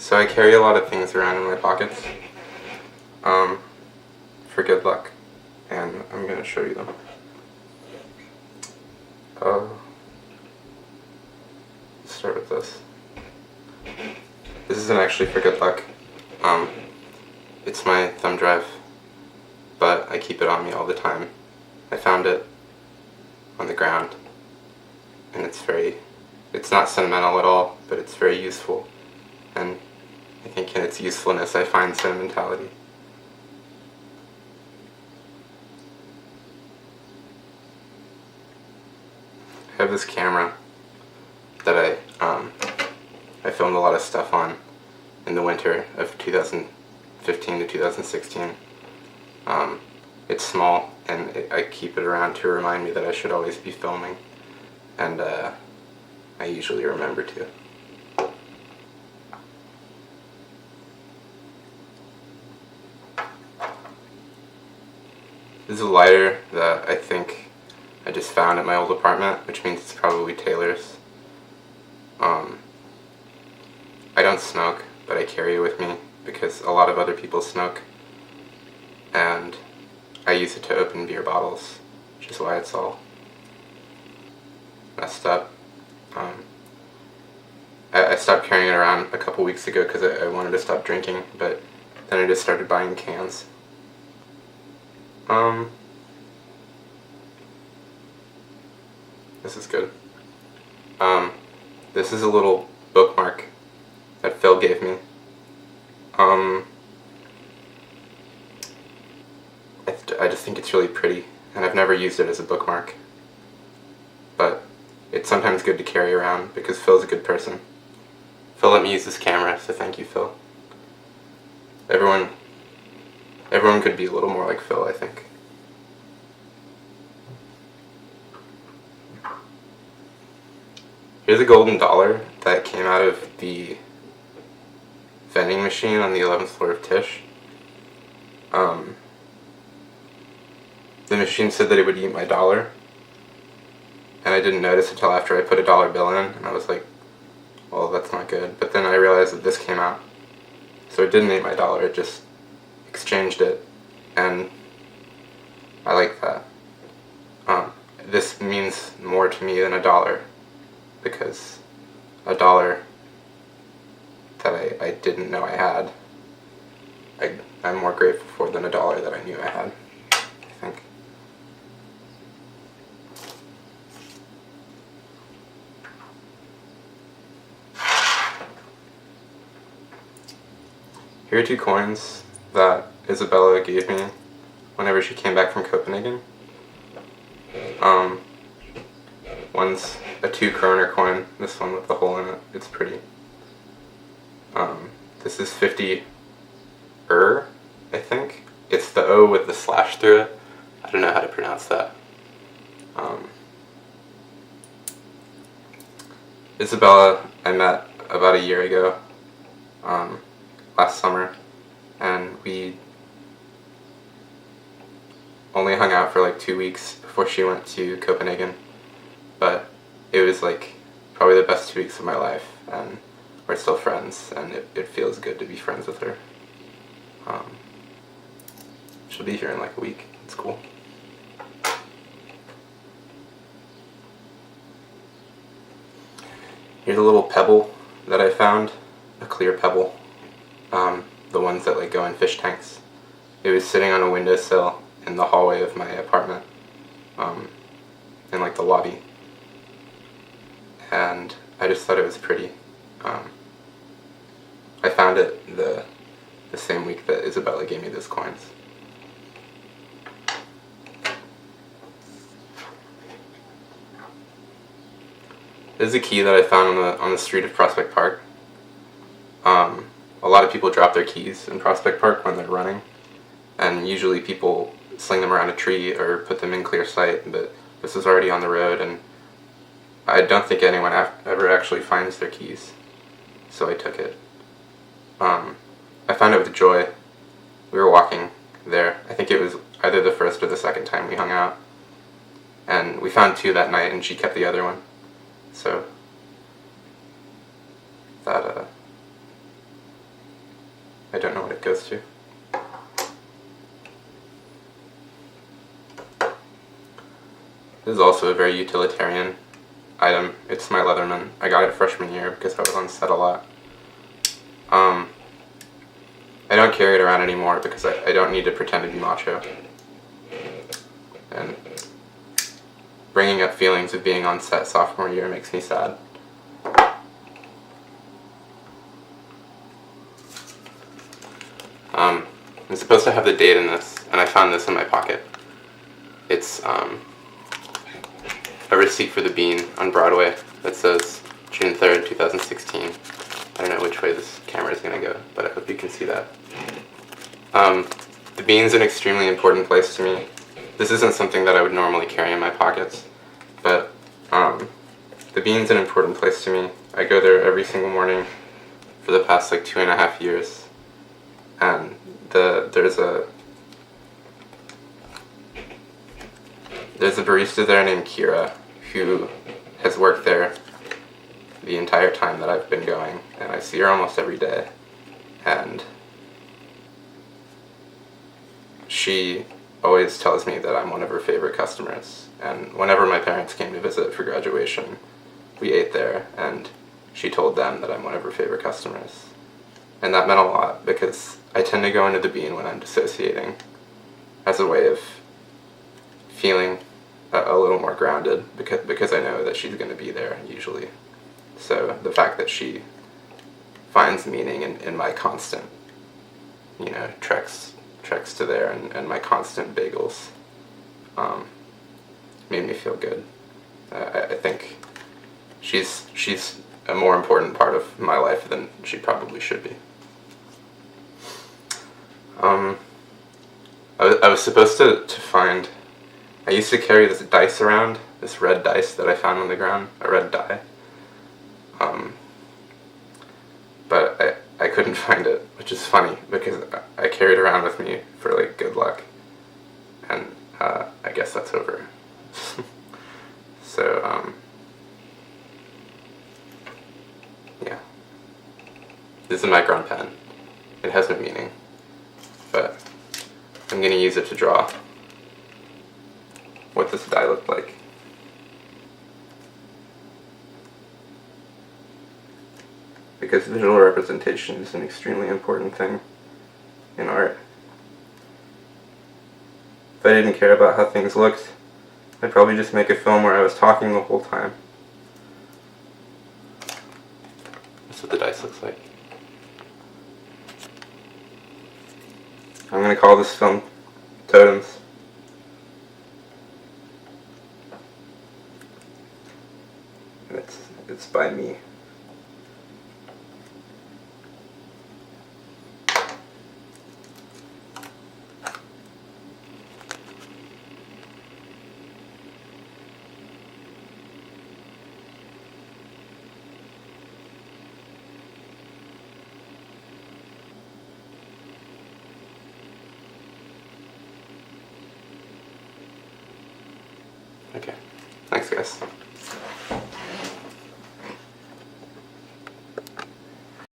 So I carry a lot of things around in my pockets for good luck, and I'm going to show you them. Let's start with this. This isn't actually for good luck. It's my thumb drive, but I keep it on me all the time. I found it on the ground, and it's not sentimental at all, but it's very useful, and I think in its usefulness I find sentimentality. I have this camera that I filmed a lot of stuff on in the winter of 2015 to 2016. It's small, and I keep it around to remind me that I should always be filming, and I usually remember to. This is a lighter that I think I just found at my old apartment, which means it's probably Taylor's. I don't smoke, but I carry it with me because a lot of other people smoke, and I use it to open beer bottles, which is why it's all messed up. I stopped carrying it around a couple weeks ago because I wanted to stop drinking, but then I just started buying cans. This is good. This is a little bookmark that Phil gave me. I just think it's really pretty, and I've never used it as a bookmark. But it's sometimes good to carry around because Phil's a good person. Phil let me use this camera, so thank you, Phil. Everyone could be a little more like Phil, I think. Here's a golden dollar that came out of the vending machine on the 11th floor of Tisch. The machine said that it would eat my dollar, and I didn't notice until after I put a dollar bill in, and I was like, well, that's not good. But then I realized that this came out. So it didn't eat my dollar, it just exchanged it, and I like that. This means more to me than a dollar, because a dollar that I didn't know I had, I'm more grateful for than a dollar that I knew I had, I think. Here are 2 coins that Isabella gave me whenever she came back from Copenhagen. One's a 2 kroner coin, this one with the hole in it, it's pretty. This is 50 I think. It's the O with the slash through it. I don't know how to pronounce that. Isabella I met about a year ago, last summer, and we only hung out for like 2 weeks before she went to Copenhagen, but it was like probably the best 2 weeks of my life, and we're still friends, and it feels good to be friends with her. She'll be here in like a week. It's cool. Here's a little pebble that I found, a clear pebble, the ones that like go in fish tanks. It was sitting on a windowsill in the hallway of my apartment, in like the lobby, and I just thought it was pretty. I found it the same week that Isabella gave me those coins. This is a key that I found on the street of Prospect Park. A lot of people drop their keys in Prospect Park when they're running, and usually people sling them around a tree or put them in clear sight, but this is already on the road, and I don't think anyone ever actually finds their keys, so I took it. I found it with Joy. We were walking there. I think it was either the first or the second time we hung out, and we found 2 that night, and she kept the other one. So that what it goes to. This is also a very utilitarian item. It's my Leatherman. I got it freshman year because I was on set a lot. I don't carry it around anymore because I don't need to pretend to be macho. And bringing up feelings of being on set sophomore year makes me sad. I'm supposed to have the date in this, and I found this in my pocket. It's a receipt for the Bean on Broadway that says June 3rd, 2016. I don't know which way this camera is going to go, but I hope you can see that. The Bean's an extremely important place to me. This isn't something that I would normally carry in my pockets, but the Bean's an important place to me. I go there every single morning for the past like 2.5 years, and there's a barista there named Kira who has worked there the entire time that I've been going, and I see her almost every day, and she always tells me that I'm one of her favorite customers. And whenever my parents came to visit for graduation, we ate there, and she told them that I'm one of her favorite customers. And that meant a lot because I tend to go into the Bean when I'm dissociating as a way of feeling a little more grounded because I know that she's going to be there usually. So the fact that she finds meaning in my constant, treks to there and my constant bagels made me feel good. I think she's a more important part of my life than she probably should be. I was supposed to find. I used to carry this dice around, this red dice that I found on the ground, a red die. But I couldn't find it, which is funny because I carried it around with me for like good luck, and I guess that's over. So yeah, this is a Micron pen. It has no meaning, but I'm gonna use it to draw what this die looked like. Because visual representation is an extremely important thing in art. If I didn't care about how things looked, I'd probably just make a film where I was talking the whole time. That's what the dice looks like. I'm going to call this film Totems. And it's by me. Okay, thanks guys.